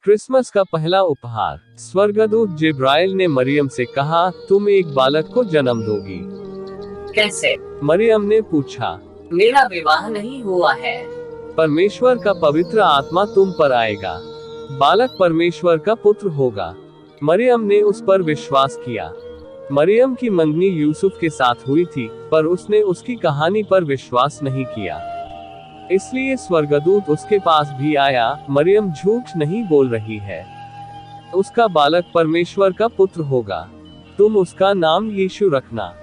Christmas का पहला उपहार। स्वर्गदूत जिब्राइल ने मरियम से कहा, तुम एक बालक को जन्म दोगी। कैसे? मरियम ने पूछा। मेरा विवाह नहीं हुआ है। परमेश्वर का पवित्र आत्मा तुम पर आएगा। बालक परमेश्वर का पुत्र होगा। मरियम ने उस पर विश्वास किया। मरियम की मंगनी यूसुफ के साथ हुई थी, पर उसने उसकी कहानी पर विश्वास नहीं किया। इसलिए स्वर्गदूत उसके पास भी आया। मरियम झूठ नहीं बोल रही है। उसका बालक परमेश्वर का पुत्र होगा। तुम उसका नाम यीशु रखना।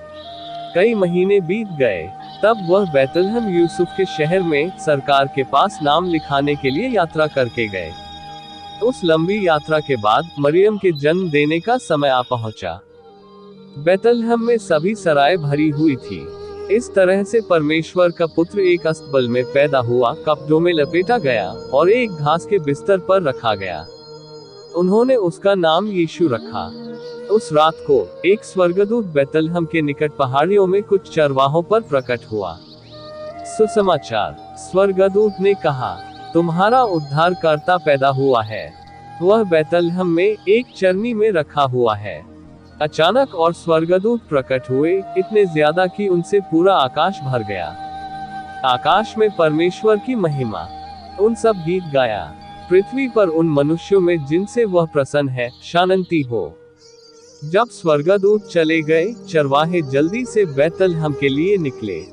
कई महीने बीत गए। तब वह बैतलहम यूसुफ के शहर में सरकार के पास नाम लिखाने के लिए यात्रा करके गए। उस लंबी यात्रा के बाद मरियम के जन्म देने का समय आ पहुंचा। बैतलहम में सभी सराय भरी हुई थी। इस तरह से परमेश्वर का पुत्र एक अस्तबल में पैदा हुआ, कपड़ों में लपेटा गया और एक घास के बिस्तर पर रखा गया। उन्होंने उसका नाम यीशु रखा। उस रात को एक स्वर्गदूत बैतलहम के निकट पहाड़ियों में कुछ चरवाहों पर प्रकट हुआ। सुसमाचार। स्वर्गदूत ने कहा, तुम्हारा उद्धारकर्ता पैदा हुआ है। वह बैतलहम में एक चरनी में रखा हुआ है। अचानक और स्वर्गदूत प्रकट हुए, इतने ज्यादा कि उनसे पूरा आकाश भर गया। आकाश में परमेश्वर की महिमा। उन सब गीत गाया, पृथ्वी पर उन मनुष्यों में जिनसे वह प्रसन्न है, शांति हो। जब स्वर्गदूत चले गए, चरवाहे जल्दी से बैतलहम के लिए निकले।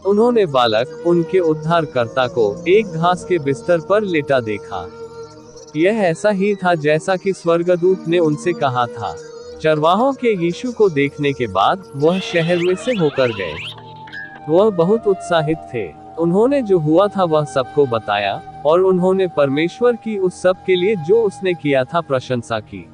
उन्होंने बालक, उनके उद्धारकर्ता को एक घास के बिस्तर पर लेटा देखा। यह ऐसा ही था जैसा कि स्वर्गदूत ने उनसे कहा था। चरवाहों के यीशु को देखने के बाद वह शहर में से होकर गए। वह बहुत उत्साहित थे। उन्होंने जो हुआ था वह सबको बताया और उन्होंने परमेश्वर की उस सब के लिए जो उसने किया था प्रशंसा की।